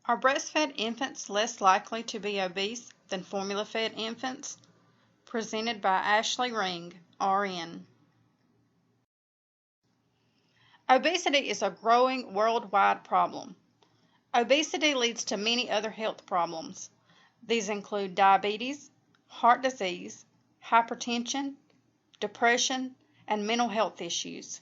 Are breastfed infants less likely to be obese than formula-fed infants? Presented by Ashley Ring, RN. Obesity is a growing worldwide problem. Obesity leads to many other health problems. These include diabetes, heart disease, hypertension, depression, and mental health issues.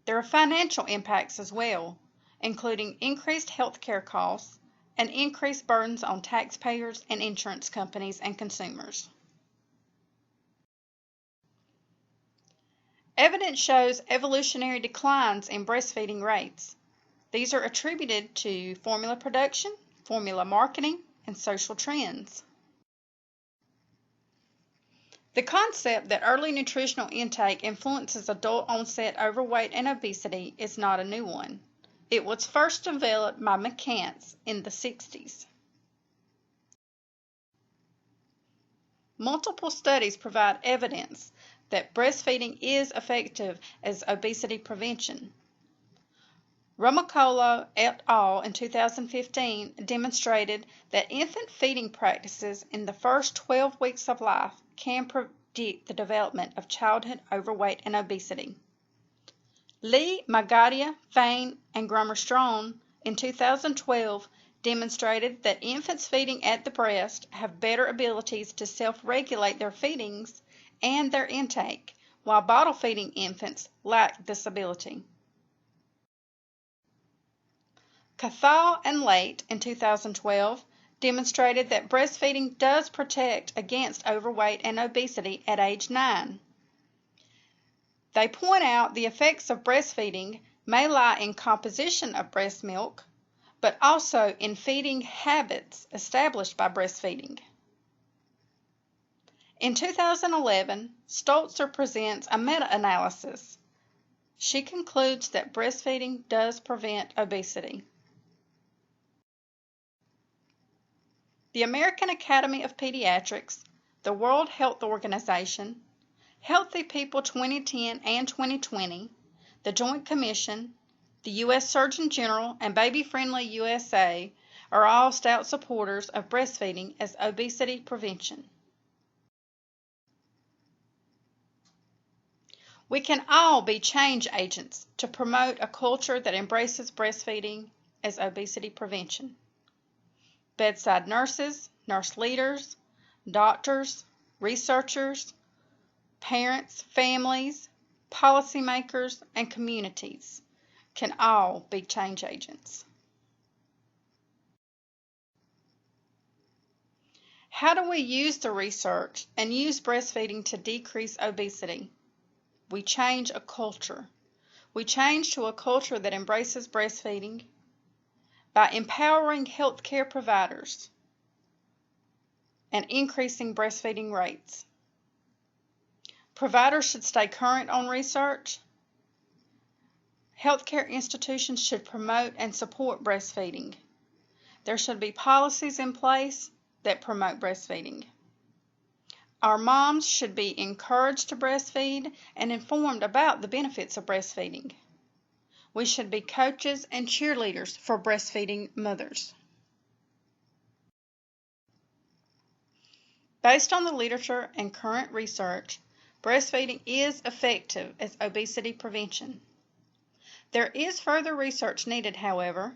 There are financial impacts as well, including increased health care costs and increased burdens on taxpayers and insurance companies and consumers. Evidence shows evolutionary declines in breastfeeding rates. These are attributed to formula production, formula marketing, and social trends. The concept that early nutritional intake influences adult-onset overweight and obesity is not a new one. It was first developed by McCants in the 60s. Multiple studies provide evidence that breastfeeding is effective as obesity prevention. Romacolo et al. In 2015 demonstrated that infant feeding practices in the first 12 weeks of life can predict the development of childhood overweight and obesity. Lee, Magadia, Fain, and Grummer-Strone in 2012 demonstrated that infants feeding at the breast have better abilities to self-regulate their feedings and their intake, while bottle-feeding infants lack this ability. Cathal and Late in 2012 demonstrated that breastfeeding does protect against overweight and obesity at age 9. They point out the effects of breastfeeding may lie in composition of breast milk, but also in feeding habits established by breastfeeding. In 2011, Stolzer presents a meta-analysis. She concludes that breastfeeding does prevent obesity. The American Academy of Pediatrics, the World Health Organization, Healthy People 2010 and 2020, the Joint Commission, the U.S. Surgeon General, and Baby Friendly USA are all stout supporters of breastfeeding as obesity prevention. We can all be change agents to promote a culture that embraces breastfeeding as obesity prevention. Bedside nurses, nurse leaders, doctors, researchers, parents, families, policymakers, and communities can all be change agents. How do we use the research and use breastfeeding to decrease obesity? We change a culture. We change to a culture that embraces breastfeeding by empowering healthcare providers and increasing breastfeeding rates. Providers should stay current on research. Healthcare institutions should promote and support breastfeeding. There should be policies in place that promote breastfeeding. Our moms should be encouraged to breastfeed and informed about the benefits of breastfeeding. We should be coaches and cheerleaders for breastfeeding mothers. Based on the literature and current research, breastfeeding is effective as obesity prevention. There is further research needed, however,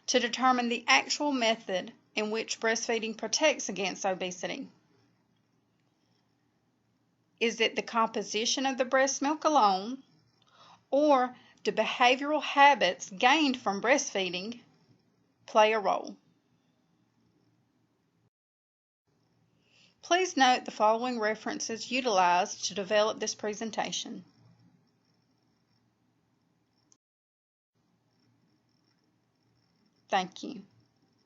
to determine the actual method in which breastfeeding protects against obesity. Is it the composition of the breast milk alone, or do behavioral habits gained from breastfeeding play a role? Please note the following references utilized to develop this presentation. Thank you.